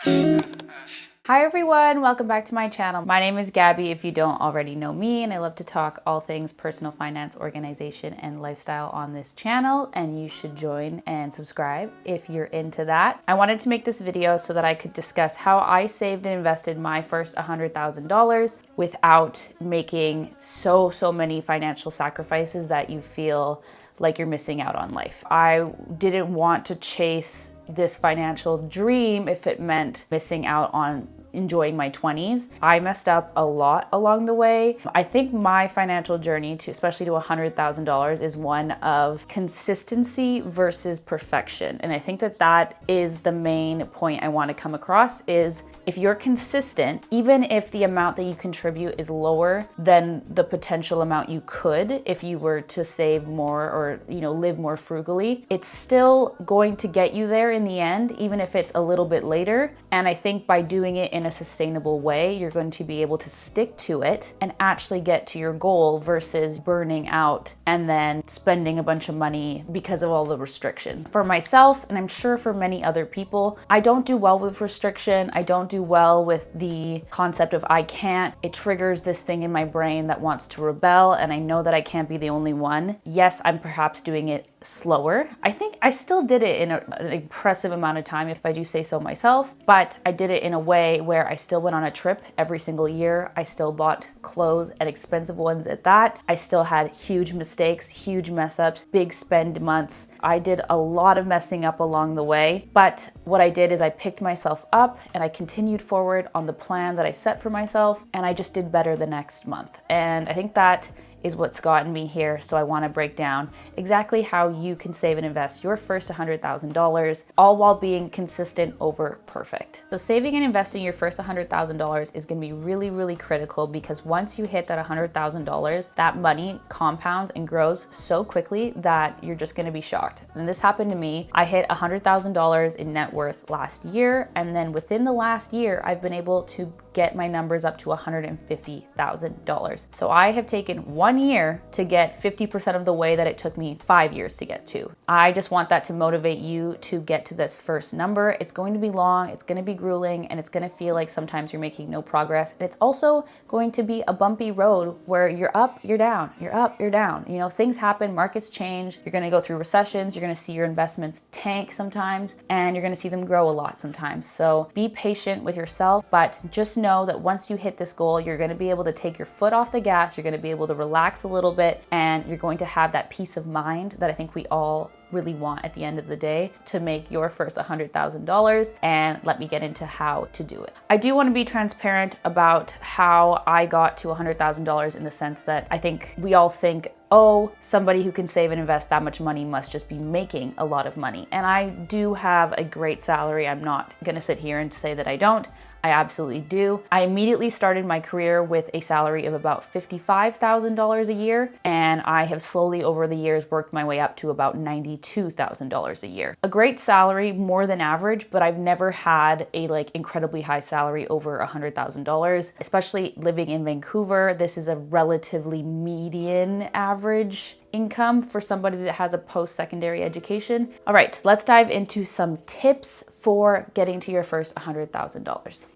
Hi everyone, welcome back to my channel. My name is Gabby if you don't already know me, and I love to talk all things personal finance, organization, and lifestyle on this channel, and you should join and subscribe if you're into that. I wanted to make this video so that I could discuss how I saved and invested my first $100,000 without making so many financial sacrifices that you feel like you're missing out on life. I didn't want to chase this financial dream if it meant missing out on enjoying my 20s. I messed up a lot along the way. I think my financial journey to especially to $100,000 is one of consistency versus perfection. And I think that that is the main point I want to come across is if you're consistent, even if the amount that you contribute is lower than the potential amount you could if you were to save more or, live more frugally, it's still going to get you there in the end, even if it's a little bit later. And I think by doing it in a sustainable way, you're going to be able to stick to it and actually get to your goal versus burning out and then spending a bunch of money because of all the restriction. For myself, and I'm sure for many other people, I don't do well with restriction. I don't do well with the concept of I can't. It triggers this thing in my brain that wants to rebel, and I know that I can't be the only one. Yes, I'm perhaps doing it slower. I think I still did it in an impressive amount of time, if I do say so myself, but I did it in a way where I still went on a trip every single year. I still bought clothes, and expensive ones at that. I still had huge mistakes, huge mess ups, big spend months. I did a lot of messing up along the way, but what I did is I picked myself up and I continued forward on the plan that I set for myself, and I just did better the next month. And I think that is what's gotten me here. So I want to break down exactly how you can save and invest your first $100,000, all while being consistent over perfect. So saving and investing your first $100,000 is going to be really critical, because once you hit that $100,000, that money compounds and grows so quickly that you're just going to be shocked. And this happened to me. I hit $100,000 in net worth last year, and then within the last year, I've been able to get my numbers up to $150,000. So I have taken 1 year to get 50% of the way that it took me 5 years to get to. I just want that to motivate you to get to this first number. It's going to be long, it's going to be grueling, and it's going to feel like sometimes you're making no progress. And it's also going to be a bumpy road where you're up, you're down, you're up, you're down. Things happen, markets change. You're going to go through recessions. You're going to see your investments tank sometimes, and you're going to see them grow a lot sometimes. So be patient with yourself, but just know that once you hit this goal, you're going to be able to take your foot off the gas. You're going to be able to relax a little bit, and you're going to have that peace of mind that I think we all really want at the end of the day to make your first $100,000. And let me get into how to do it. I do want to be transparent about how I got to $100,000 in the sense that I think we all think, oh, somebody who can save and invest that much money must just be making a lot of money. And I do have a great salary. I'm not going to sit here and say that I don't. I absolutely do. I immediately started my career with a salary of about $55,000 a year, and I have slowly over the years worked my way up to about $92,000 a year. A great salary, more than average, but I've never had a incredibly high salary over $100,000, especially living in Vancouver. This is a relatively median average income for somebody that has a post-secondary education. All right, let's dive into some tips for getting to your first $100,000.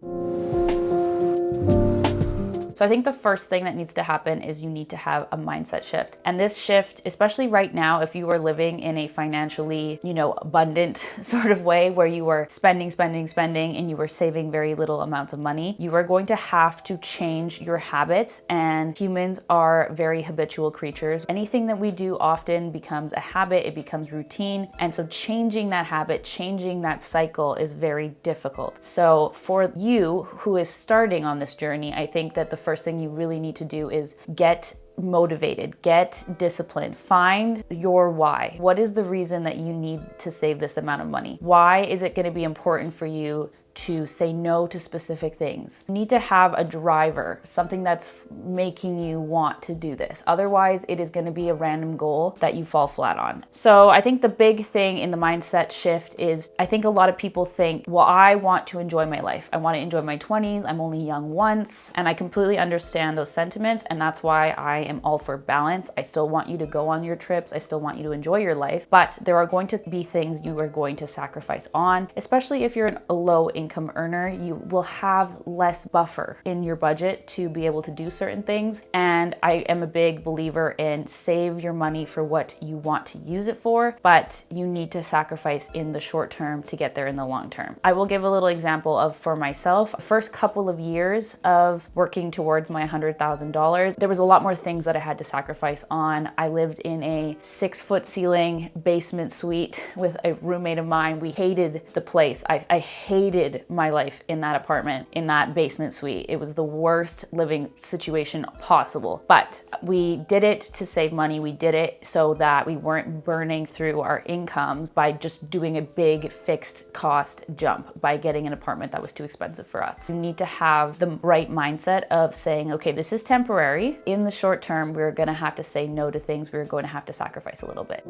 So I think the first thing that needs to happen is you need to have a mindset shift. And this shift, especially right now, if you are living in a financially, abundant sort of way where you are spending, and you are saving very little amounts of money, you are going to have to change your habits. And humans are very habitual creatures. Anything that we do often becomes a habit, it becomes routine. And so changing that habit, changing that cycle is very difficult. So for you who is starting on this journey, I think that the first thing you really need to do is get motivated, get disciplined, find your why. What is the reason that you need to save this amount of money? Why is it going to be important for you to say no to specific things? You need to have a driver, something that's making you want to do this. Otherwise, it is going to be a random goal that you fall flat on. So I think the big thing in the mindset shift is I think a lot of people think, well, I want to enjoy my life. I want to enjoy my 20s. I'm only young once. And I completely understand those sentiments. And that's why I am all for balance. I still want you to go on your trips. I still want you to enjoy your life, but there are going to be things you are going to sacrifice on, especially if you're a low income earner. You will have less buffer in your budget to be able to do certain things. And I am a big believer in save your money for what you want to use it for, but you need to sacrifice in the short term to get there in the long term. I will give a little example of for myself, first couple of years of working towards my $100,000, there was a lot more things that I had to sacrifice on. I lived in a 6-foot ceiling basement suite with a roommate of mine. We hated the place. I hated my life in that apartment, in that basement suite. It was the worst living situation possible, but we did it to save money. We did it so that we weren't burning through our incomes by just doing a big fixed cost jump by getting an apartment that was too expensive for us. You need to have the right mindset of saying, okay, this is temporary. In the short term, we're gonna have to say no to things. We're going to have to sacrifice a little bit.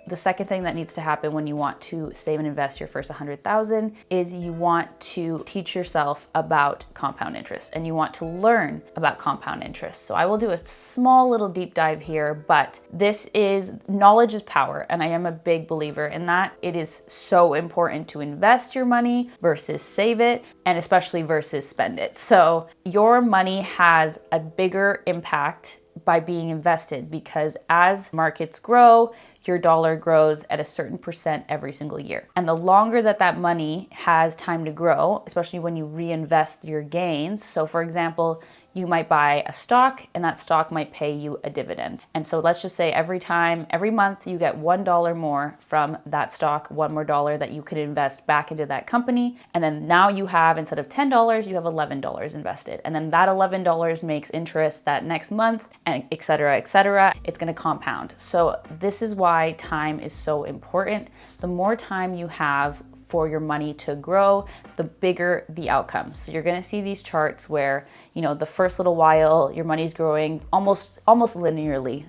The second thing that needs to happen when you want to save and invest your first 100,000 is you want to teach yourself about compound interest and you want to learn about compound interest. So I will do a small little deep dive here, but this is knowledge is power. And I am a big believer in that. It is so important to invest your money versus save it, and especially versus spend it. So your money has a bigger impact by being invested, because as markets grow, your dollar grows at a certain percent every single year. And the longer that money has time to grow, especially when you reinvest your gains. So for example, you might buy a stock and that stock might pay you a dividend. And so let's just say every month you get $1 more from that stock, $1 more that you could invest back into that company. And then now you have, instead of $10, you have $11 invested. And then that $11 makes interest that next month, and et cetera, et cetera. It's gonna compound. So this is why time is so important. The more time you have for your money to grow, the bigger the outcomes. So you're gonna see these charts where, the first little while your money's growing almost linearly,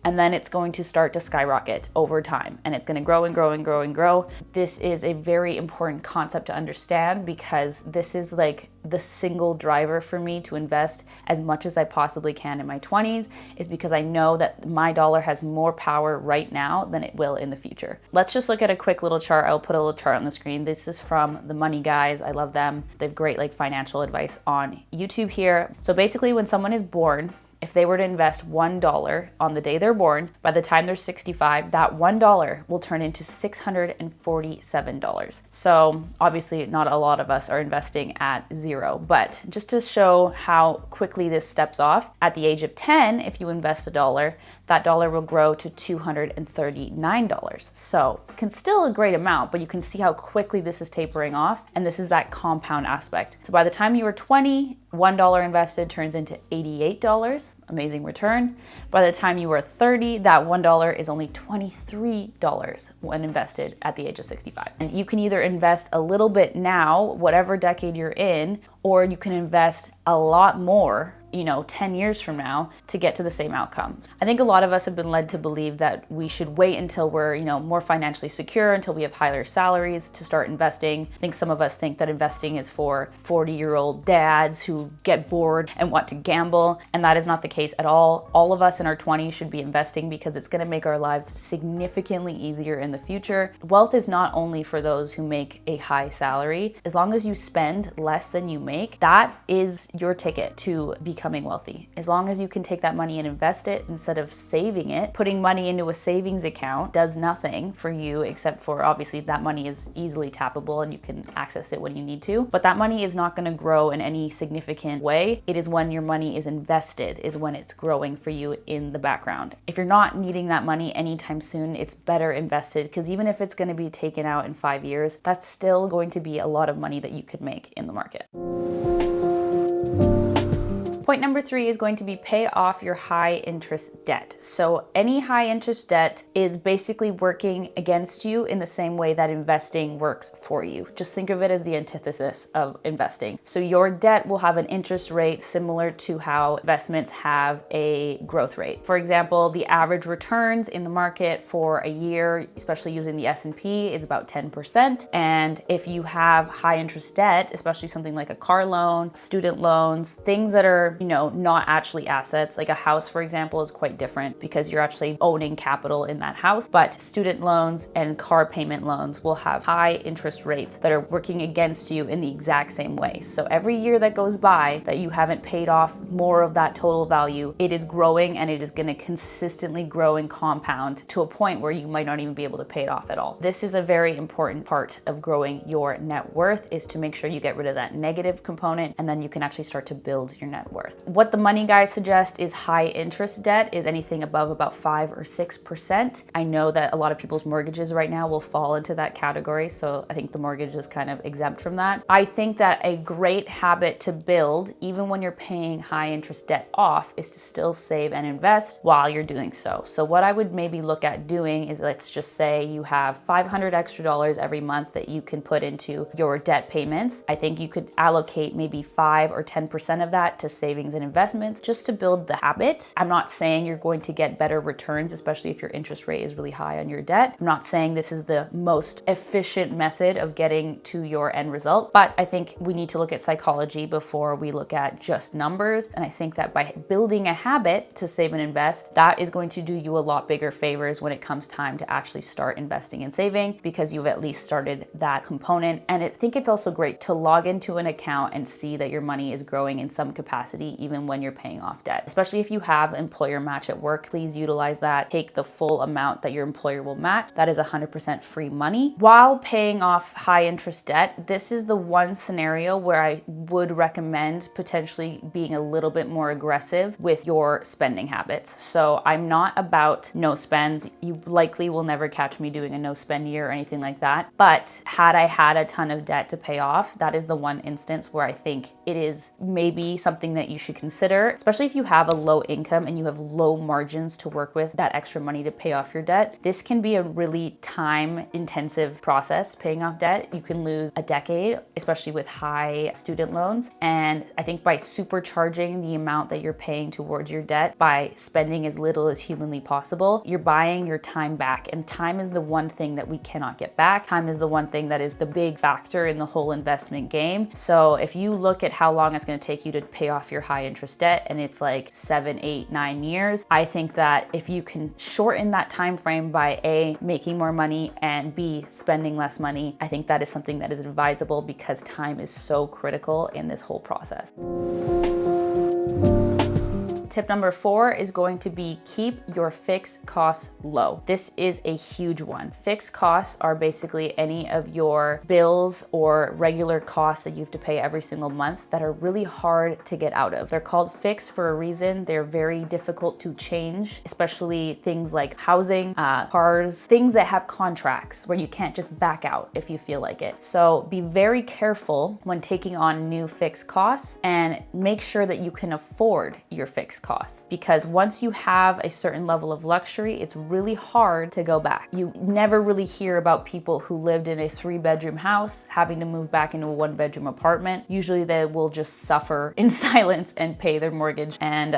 and then it's going to start to skyrocket over time, and it's gonna grow and grow and grow and grow. This is a very important concept to understand, because this is like the single driver for me to invest as much as I possibly can in my 20s, is because I know that my dollar has more power right now than it will in the future. Let's just look at a quick little chart. I'll put a little chart on the screen. This is from the Money Guys. I love them. They have great financial advice on YouTube here. So basically, when someone is born, if they were to invest $1 on the day they're born, by the time they're 65, that $1 will turn into $647. So obviously not a lot of us are investing at zero, but just to show how quickly this steps off, at the age of 10, if you invest $1, that dollar will grow to $239. So still a great amount, but you can see how quickly this is tapering off. And this is that compound aspect. So by the time you are 20, $1 invested turns into $88, amazing return. By the time you are 30, that $1 is only $23 when invested at the age of 65. And you can either invest a little bit now, whatever decade you're in, or you can invest a lot more 10 years from now to get to the same outcome. I think a lot of us have been led to believe that we should wait until we're, more financially secure, until we have higher salaries to start investing. I think some of us think that investing is for 40-year-old dads who get bored and want to gamble, and that is not the case at all. All of us in our 20s should be investing because it's going to make our lives significantly easier in the future. Wealth is not only for those who make a high salary. As long as you spend less than you make, that is your ticket to becoming wealthy. As long as you can take that money and invest it instead of saving it. Putting money into a savings account does nothing for you, except for obviously that money is easily tappable and you can access it when you need to. But that money is not going to grow in any significant way. It is when your money is invested is when it's growing for you in the background. If you're not needing that money anytime soon, it's better invested, because even if it's going to be taken out in 5 years, that's still going to be a lot of money that you could make in the market. Point number 3 is going to be pay off your high interest debt. So any high interest debt is basically working against you in the same way that investing works for you. Just think of it as the antithesis of investing. So your debt will have an interest rate similar to how investments have a growth rate. For example, the average returns in the market for a year, especially using the S&P, is about 10%. And if you have high interest debt, especially something like a car loan, student loans, things that are, not actually assets, like a house, for example, is quite different because you're actually owning capital in that house. But student loans and car payment loans will have high interest rates that are working against you in the exact same way. So every year that goes by that you haven't paid off more of that total value, it is growing, and it is going to consistently grow and compound to a point where you might not even be able to pay it off at all. This is a very important part of growing your net worth, is to make sure you get rid of that negative component, and then you can actually start to build your net worth. What the money guys suggest is high interest debt is anything above about 5 or 6%. I know that a lot of people's mortgages right now will fall into that category, so I think the mortgage is kind of exempt from that. I think that a great habit to build, even when you're paying high interest debt off, is to still save and invest while you're doing so. So what I would maybe look at doing is, let's just say you have $500 extra every month that you can put into your debt payments. I think you could allocate maybe 5 or 10% of that to savings and investments just to build the habit. I'm not saying you're going to get better returns, especially if your interest rate is really high on your debt. I'm not saying this is the most efficient method of getting to your end result, but I think we need to look at psychology before we look at just numbers. And I think that by building a habit to save and invest, that is going to do you a lot bigger favors when it comes time to actually start investing and saving, because you've at least started that component. And I think it's also great to log into an account and see that your money is growing in some capacity, even when you're paying off debt. Especially if you have employer match at work, please utilize that. Take the full amount that your employer will match. That is 100% free money. While paying off high interest debt, this is the one scenario where I would recommend potentially being a little bit more aggressive with your spending habits. So I'm not about no spends. You likely will never catch me doing a no spend year or anything like that. But had I had a ton of debt to pay off, that is the one instance where I think it is maybe something that you should consider, especially if you have a low income and you have low margins to work with that extra money to pay off your debt. This can be a really time intensive process, paying off debt. You can lose a decade, especially with high student loans. And I think by supercharging the amount that you're paying towards your debt by spending as little as humanly possible, you're buying your time back. And time is the one thing that we cannot get back. Time is the one thing that is the big factor in the whole investment game. So if you look at how long it's going to take you to pay off your high interest debt, and it's like 7, 8, 9 years, I think that if you can shorten that time frame by A, making more money, and B, spending less money, I think that is something that is advisable, because time is so critical in this whole process. Tip number 4 is going to be keep your fixed costs low. This is a huge one. Fixed costs are basically any of your bills or regular costs that you have to pay every single month that are really hard to get out of. They're called fixed for a reason. They're very difficult to change, especially things like housing, cars, things that have contracts where you can't just back out if you feel like it. So be very careful when taking on new fixed costs, and make sure that you can afford your fixed costs, because once you have a certain level of luxury, it's really hard to go back. You never really hear about people who lived in a 3-bedroom house having to move back into a 1-bedroom apartment. Usually they will just suffer in silence and pay their mortgage and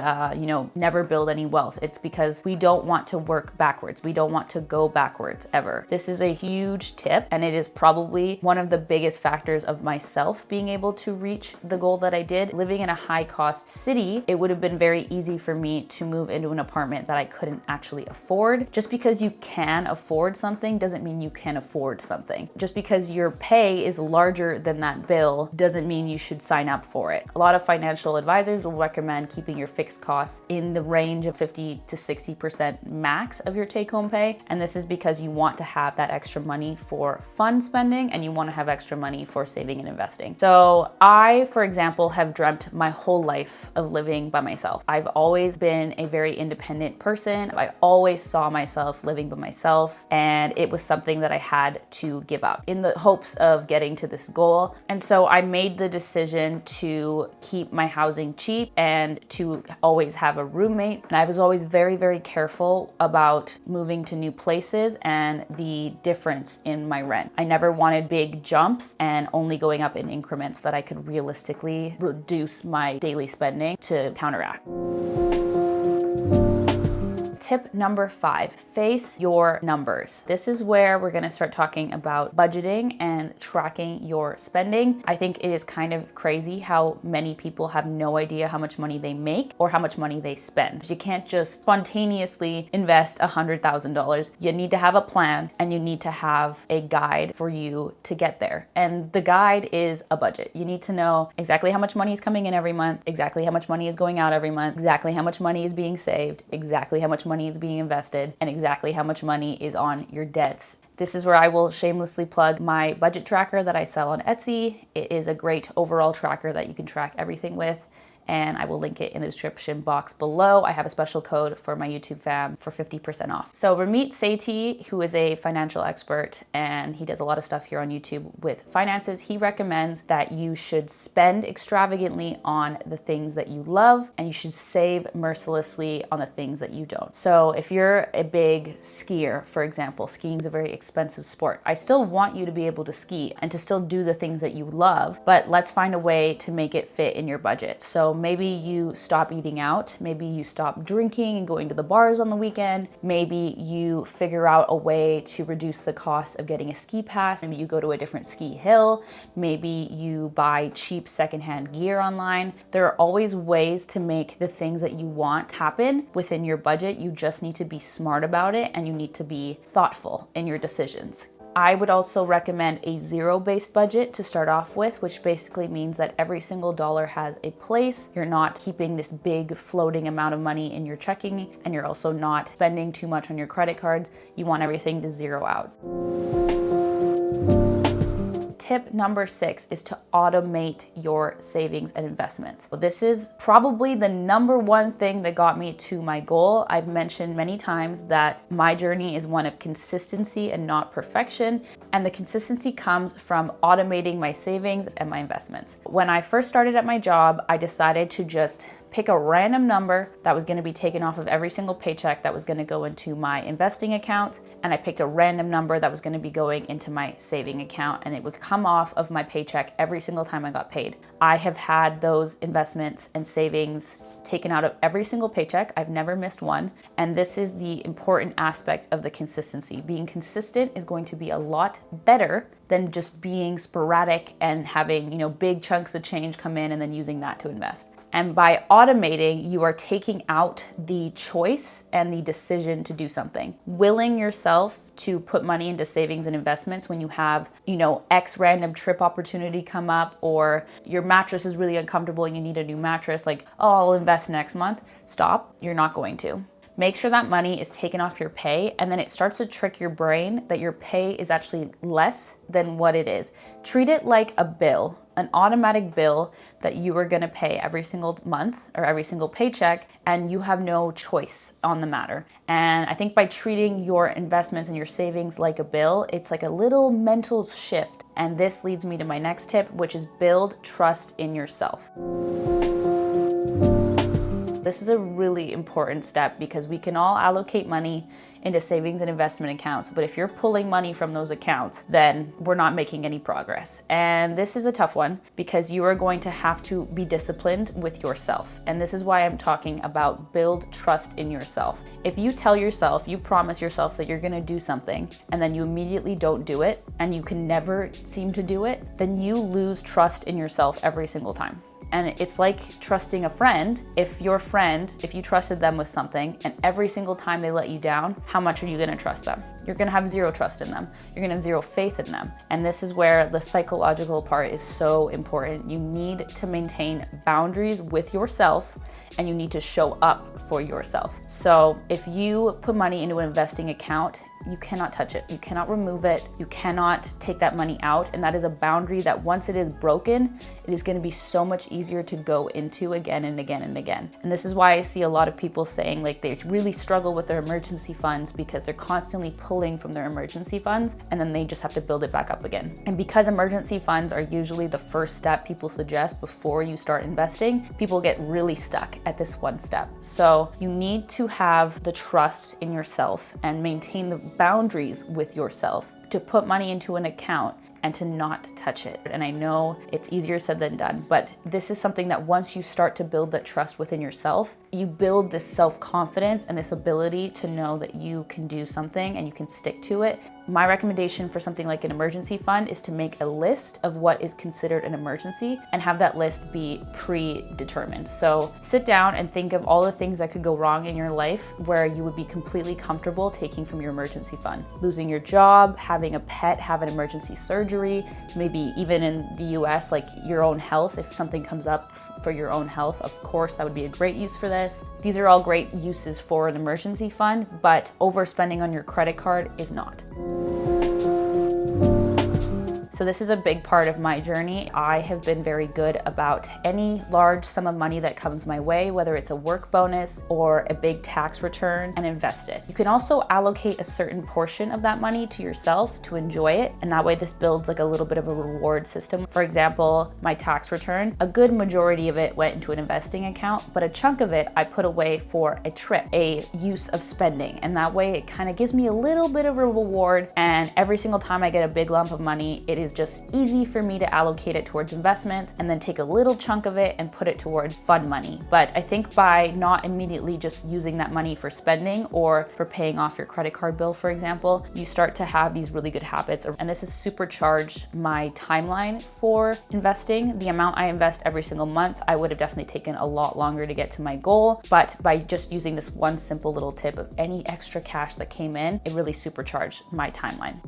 never build any wealth. It's because we don't want to work backwards. We don't want to go backwards ever. This is a huge tip, and it is probably one of the biggest factors of myself being able to reach the goal that I did. Living in a high cost city, it would have been very easy for me to move into an apartment that I couldn't actually afford. Just because you can afford something doesn't mean you can afford something. Just because your pay is larger than that bill doesn't mean you should sign up for it. A lot of financial advisors will recommend keeping your fixed costs in the range of 50 to 60% max of your take-home pay. And this is because you want to have that extra money for fun spending, and you want to have extra money for saving and investing. So I, for example, have dreamt my whole life of living by myself. I've always been a very independent person. I always saw myself living by myself, and it was something that I had to give up in the hopes of getting to this goal. And so I made the decision to keep my housing cheap and to always have a roommate. And I was always very, very careful about moving to new places and the difference in my rent. I never wanted big jumps and only going up in increments that I could realistically reduce my daily spending to counteract. Tip number 5, face your numbers. This is where we're gonna start talking about budgeting and tracking your spending. I think it is kind of crazy how many people have no idea how much money they make or how much money they spend. You can't just spontaneously invest $100,000. You need to have a plan and you need to have a guide for you to get there. And the guide is a budget. You need to know exactly how much money is coming in every month, exactly how much money is going out every month, exactly how much money is being saved, exactly how much money is being invested, and exactly how much money is on your debts. This is where I will shamelessly plug my budget tracker that I sell on Etsy. It is a great overall tracker that you can track everything with, and I will link it in the description box below. I have a special code for my YouTube fam for 50% off. So Ramit Sethi, who is a financial expert, and he does a lot of stuff here on YouTube with finances, he recommends that you should spend extravagantly on the things that you love, and you should save mercilessly on the things that you don't. So if you're a big skier, for example, skiing is a very expensive sport. I still want you to be able to ski and to still do the things that you love, but let's find a way to make it fit in your budget. So maybe you stop eating out, maybe you stop drinking and going to the bars on the weekend, maybe you figure out a way to reduce the cost of getting a ski pass, maybe you go to a different ski hill, maybe you buy cheap secondhand gear online. There are always ways to make the things that you want happen within your budget. You just need to be smart about it and you need to be thoughtful in your decisions. I would also recommend a zero-based budget to start off with, which basically means that every single dollar has a place. You're not keeping this big floating amount of money in your checking, and you're also not spending too much on your credit cards. You want everything to zero out. Tip number 6 is to automate your savings and investments. This is probably the number one thing that got me to my goal. I've mentioned many times that my journey is one of consistency and not perfection. And the consistency comes from automating my savings and my investments. When I first started at my job, I decided to just pick a random number that was gonna be taken off of every single paycheck that was gonna go into my investing account. And I picked a random number that was gonna be going into my saving account, and it would come off of my paycheck every single time I got paid. I have had those investments and savings taken out of every single paycheck. I've never missed one. And this is the important aspect of the consistency. Being consistent is going to be a lot better than just being sporadic and having, big chunks of change come in and then using that to invest. And by automating, you are taking out the choice and the decision to do something. Willing yourself to put money into savings and investments when you have, X random trip opportunity come up, or your mattress is really uncomfortable and you need a new mattress, like, oh, I'll invest next month. Stop, you're not going to. Make sure that money is taken off your pay, and then it starts to trick your brain that your pay is actually less than what it is. Treat it like a bill, an automatic bill that you are gonna pay every single month or every single paycheck, and you have no choice on the matter. And I think by treating your investments and your savings like a bill, it's like a little mental shift. And this leads me to my next tip, which is build trust in yourself. This is a really important step because we can all allocate money into savings and investment accounts, but if you're pulling money from those accounts, then we're not making any progress. And this is a tough one because you are going to have to be disciplined with yourself. And this is why I'm talking about build trust in yourself. If you tell yourself, you promise yourself that you're gonna do something, and then you immediately don't do it, and you can never seem to do it, then you lose trust in yourself every single time. And it's like trusting a friend. If you trusted them with something and every single time they let you down, how much are you gonna trust them? You're gonna have zero trust in them. You're gonna have zero faith in them. And this is where the psychological part is so important. You need to maintain boundaries with yourself, and you need to show up for yourself. So if you put money into an investing account you cannot touch it. You cannot remove it. You cannot take that money out. And that is a boundary that once it is broken, it is going to be so much easier to go into again and again and again. And this is why I see a lot of people saying like they really struggle with their emergency funds because they're constantly pulling from their emergency funds and then they just have to build it back up again. And because emergency funds are usually the first step people suggest before you start investing, people get really stuck at this one step. So you need to have the trust in yourself and maintain the boundaries with yourself to put money into an account and to not touch it. And I know it's easier said than done, but this is something that once you start to build that trust within yourself, you build this self-confidence and this ability to know that you can do something and you can stick to it. My recommendation for something like an emergency fund is to make a list of what is considered an emergency and have that list be predetermined. So sit down and think of all the things that could go wrong in your life where you would be completely comfortable taking from your emergency fund. Losing your job, having a pet, have an emergency surgery, maybe even in the US, like your own health. If something comes up for your own health, of course, that would be a great use for this. These are all great uses for an emergency fund, but overspending on your credit card is not. So this is a big part of my journey. I have been very good about any large sum of money that comes my way, whether it's a work bonus or a big tax return, and invest it. You can also allocate a certain portion of that money to yourself to enjoy it. And that way this builds like a little bit of a reward system. For example, my tax return, a good majority of it went into an investing account, but a chunk of it I put away for a trip, a use of spending. And that way it kind of gives me a little bit of a reward. And every single time I get a big lump of money, it is just easy for me to allocate it towards investments and then take a little chunk of it and put it towards fun money. But I think by not immediately just using that money for spending or for paying off your credit card bill, for example, you start to have these really good habits. And this has supercharged my timeline for investing. The amount I invest every single month, I would have definitely taken a lot longer to get to my goal. But by just using this one simple little tip of any extra cash that came in, it really supercharged my timeline.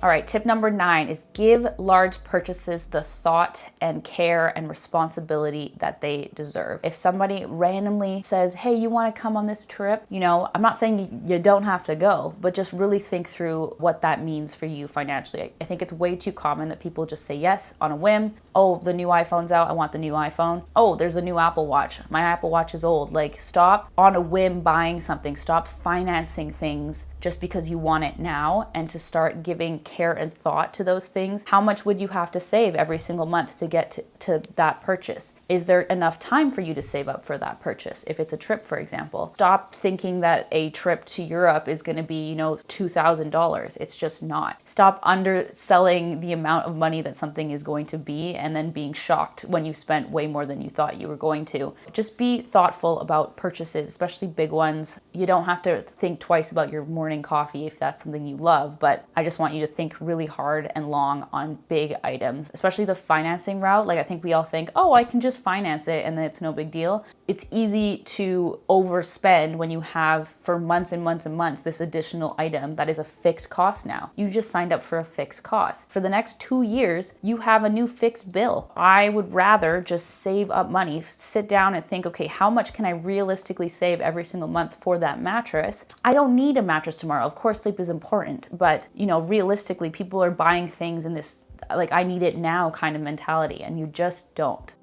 All right, tip number 9 is give large purchases the thought and care and responsibility that they deserve. If somebody randomly says, hey, you wanna come on this trip? You know, I'm not saying you don't have to go, but just really think through what that means for you financially. I think it's way too common that people just say yes on a whim. Oh, the new iPhone's out, I want the new iPhone. Oh, there's a new Apple Watch. My Apple Watch is old. Like, stop on a whim buying something. Stop financing things just because you want it now, and to start giving care and thought to those things. How much would you have to save every single month to get to that purchase? Is there enough time for you to save up for that purchase? If it's a trip, for example, stop thinking that a trip to Europe is going to be, $2,000. It's just not. Stop underselling the amount of money that something is going to be and then being shocked when you spent way more than you thought you were going to. Just be thoughtful about purchases, especially big ones. You don't have to think twice about your morning coffee if that's something you love, but I just want you to think really hard and long on big items, especially the financing route. Like, I think we all think, oh, I can just finance it and then it's no big deal. It's easy to overspend when you have for months and months and months this additional item that is a fixed cost now. You just signed up for a fixed cost. For the next 2 years, you have a new fixed bill. I would rather just save up money, sit down and think, okay, how much can I realistically save every single month for that mattress? I don't need a mattress tomorrow. Of course, sleep is important, but realistically, people are buying things in this, like, I need it now kind of mentality, and you just don't.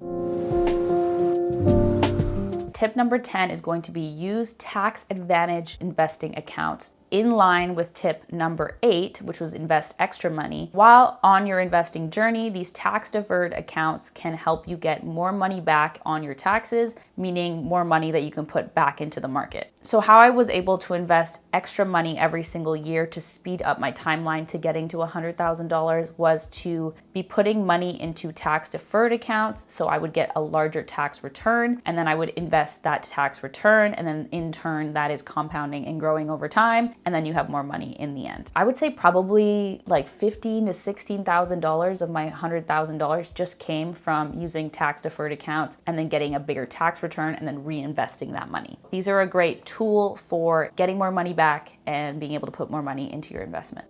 Tip number 10 is going to be use tax advantage investing accounts in line with tip number 8, which was invest extra money. While on your investing journey, these tax deferred accounts can help you get more money back on your taxes, meaning more money that you can put back into the market. So how I was able to invest extra money every single year to speed up my timeline to getting to $100,000 was to be putting money into tax deferred accounts. So I would get a larger tax return, and then I would invest that tax return, and then in turn that is compounding and growing over time. And then you have more money in the end. I would say probably like $15,000 to $16,000 of my $100,000 just came from using tax deferred accounts and then getting a bigger tax return and then reinvesting that money. These are a great tool for getting more money back and being able to put more money into your investment.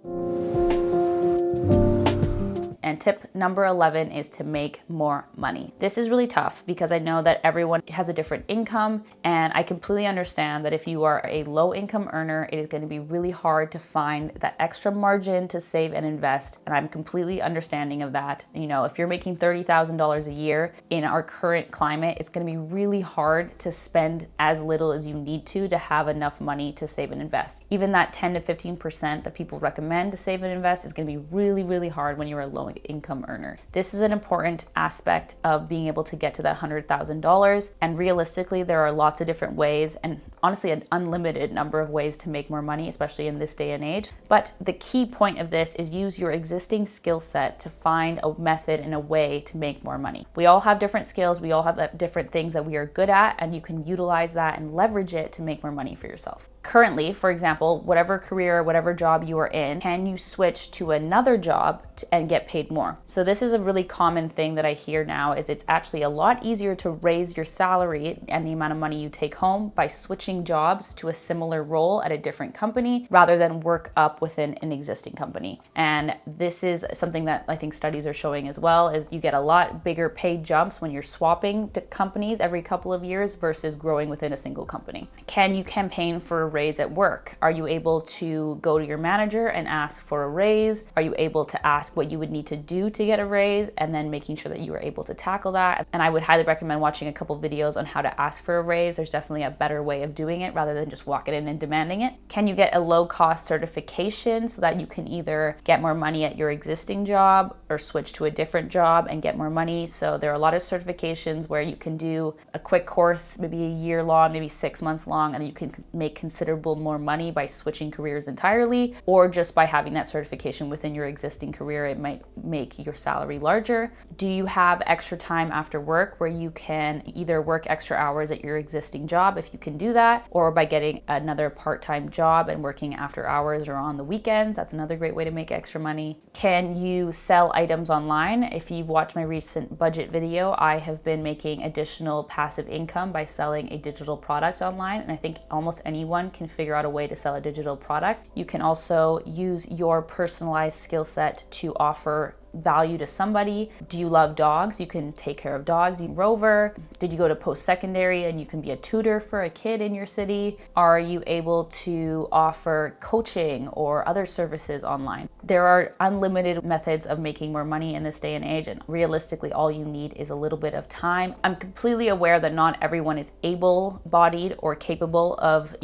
And And tip number 11 is to make more money. This is really tough because I know that everyone has a different income, and I completely understand that if you are a low income earner, it is going to be really hard to find that extra margin to save and invest. And I'm completely understanding of that. If you're making $30,000 a year in our current climate, it's going to be really hard to spend as little as you need to have enough money to save and invest. Even that 10 to 15% that people recommend to save and invest is going to be really, really hard when you're a low income earner. This is an important aspect of being able to get to that $100,000. And realistically, there are lots of different ways, and honestly, an unlimited number of ways to make more money, especially in this day and age. But the key point of this is use your existing skill set to find a method and a way to make more money. We all have different skills. We all have different things that we are good at, and you can utilize that and leverage it to make more money for yourself. Currently, for example, whatever career, whatever job you are in, can you switch to another job and get paid more? So this is a really common thing that I hear now, is it's actually a lot easier to raise your salary and the amount of money you take home by switching jobs to a similar role at a different company rather than work up within an existing company. And this is something that I think studies are showing as well, is you get a lot bigger paid jumps when you're swapping to companies every couple of years versus growing within a single company. Can you campaign for a raise at work? Are you able to go to your manager and ask for a raise? Are you able to ask what you would need to do to get a raise, and then making sure that you are able to tackle that? And I would highly recommend watching a couple videos on how to ask for a raise. There's definitely a better way of doing it rather than just walking in and demanding it. Can you get a low cost certification so that you can either get more money at your existing job or switch to a different job and get more money? So there are a lot of certifications where you can do a quick course, maybe a year long, maybe 6 months long, and you can make considerable more money by switching careers entirely, or just by having that certification within your existing career. It might make your salary larger. Do you have extra time after work where you can either work extra hours at your existing job, if you can do that, or by getting another part-time job and working after hours or on the weekends? That's another great way to make extra money. Can you sell items online? If you've watched my recent budget video, I have been making additional passive income by selling a digital product online, and I think almost anyone can figure out a way to sell a digital product. You can also use your personalized skill set to offer value to somebody. Do you love dogs? You can take care of dogs. You rover. Did you go to post-secondary and you can be a tutor for a kid in your city? Are you able to offer coaching or other services online? There are unlimited methods of making more money in this day and age, and realistically, all you need is a little bit of time. I'm completely aware that not everyone is able-bodied or capable of,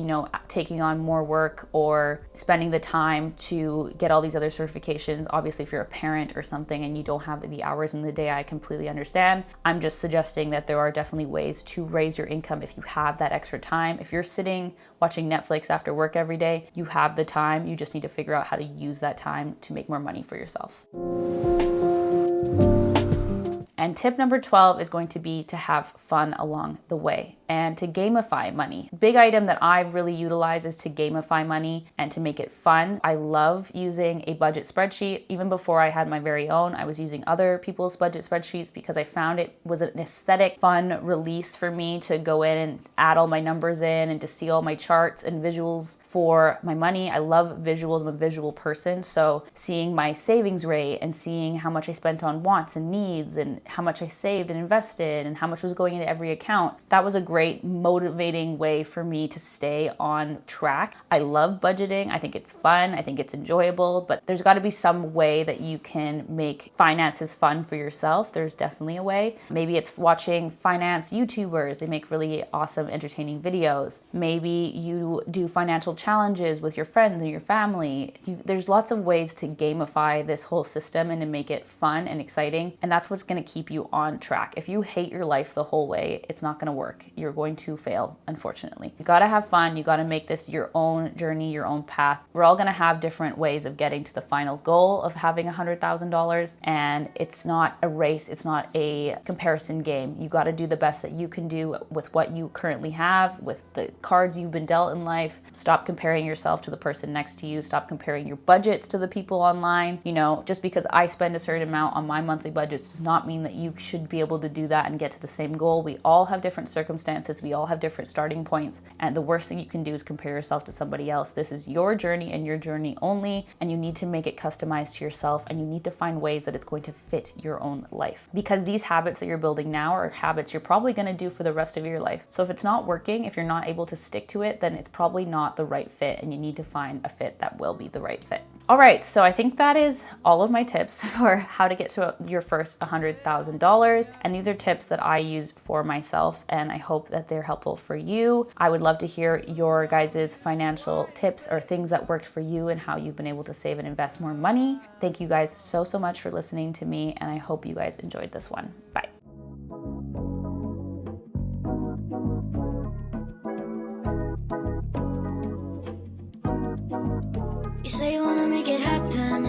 taking on more work or spending the time to get all these other certifications. Obviously, if you're a parent or something and you don't have the hours in the day, I completely understand. I'm just suggesting that there are definitely ways to raise your income if you have that extra time. If you're sitting watching Netflix after work every day, you have the time. You just need to figure out how to use that time to make more money for yourself. And tip number 12 is going to be to have fun along the way and to gamify money. Big item that I've really utilized is to gamify money and to make it fun. I love using a budget spreadsheet. Even before I had my very own, I was using other people's budget spreadsheets because I found it was an aesthetic, fun release for me to go in and add all my numbers in and to see all my charts and visuals for my money. I love visuals. I'm a visual person. So seeing my savings rate and seeing how much I spent on wants and needs and how much I saved and invested and how much was going into every account, that was a great motivating way for me to stay on track. I love budgeting. I think it's fun. I think it's enjoyable, but there's got to be some way that you can make finances fun for yourself. There's definitely a way. Maybe it's watching finance YouTubers. They make really awesome, entertaining videos. Maybe you do financial challenges with your friends and your family. There's lots of ways to gamify this whole system and to make it fun and exciting. And that's what's going to keep you on track. If you hate your life the whole way, it's not going to work. You're going to fail, unfortunately. You got to have fun. You got to make this your own journey, your own path. We're all going to have different ways of getting to the final goal of having $100,000, and it's not a race. It's not a comparison game. You got to do the best that you can do with what you currently have, with the cards you've been dealt in life. Stop comparing yourself to the person next to you. Stop comparing your budgets to the people online. Just because I spend a certain amount on my monthly budgets does not mean that you should be able to do that and get to the same goal. We all have different circumstances finances. We all have different starting points, and the worst thing you can do is compare yourself to somebody else. This is your journey and your journey only, and you need to make it customized to yourself, and you need to find ways that it's going to fit your own life. Because these habits that you're building now are habits you're probably going to do for the rest of your life. So if it's not working, if you're not able to stick to it, then it's probably not the right fit, and you need to find a fit that will be the right fit. All right, so I think that is all of my tips for how to get to your first $100,000. And these are tips that I used for myself, and I hope that they're helpful for you. I would love to hear your guys' financial tips or things that worked for you and how you've been able to save and invest more money. Thank you guys so much for listening to me, and I hope you guys enjoyed this one. Bye. You say you wanna make it happen.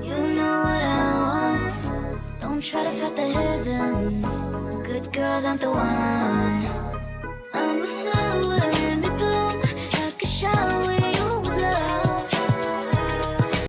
You know what I want. Don't try to fight the heavens. Good girls aren't the one.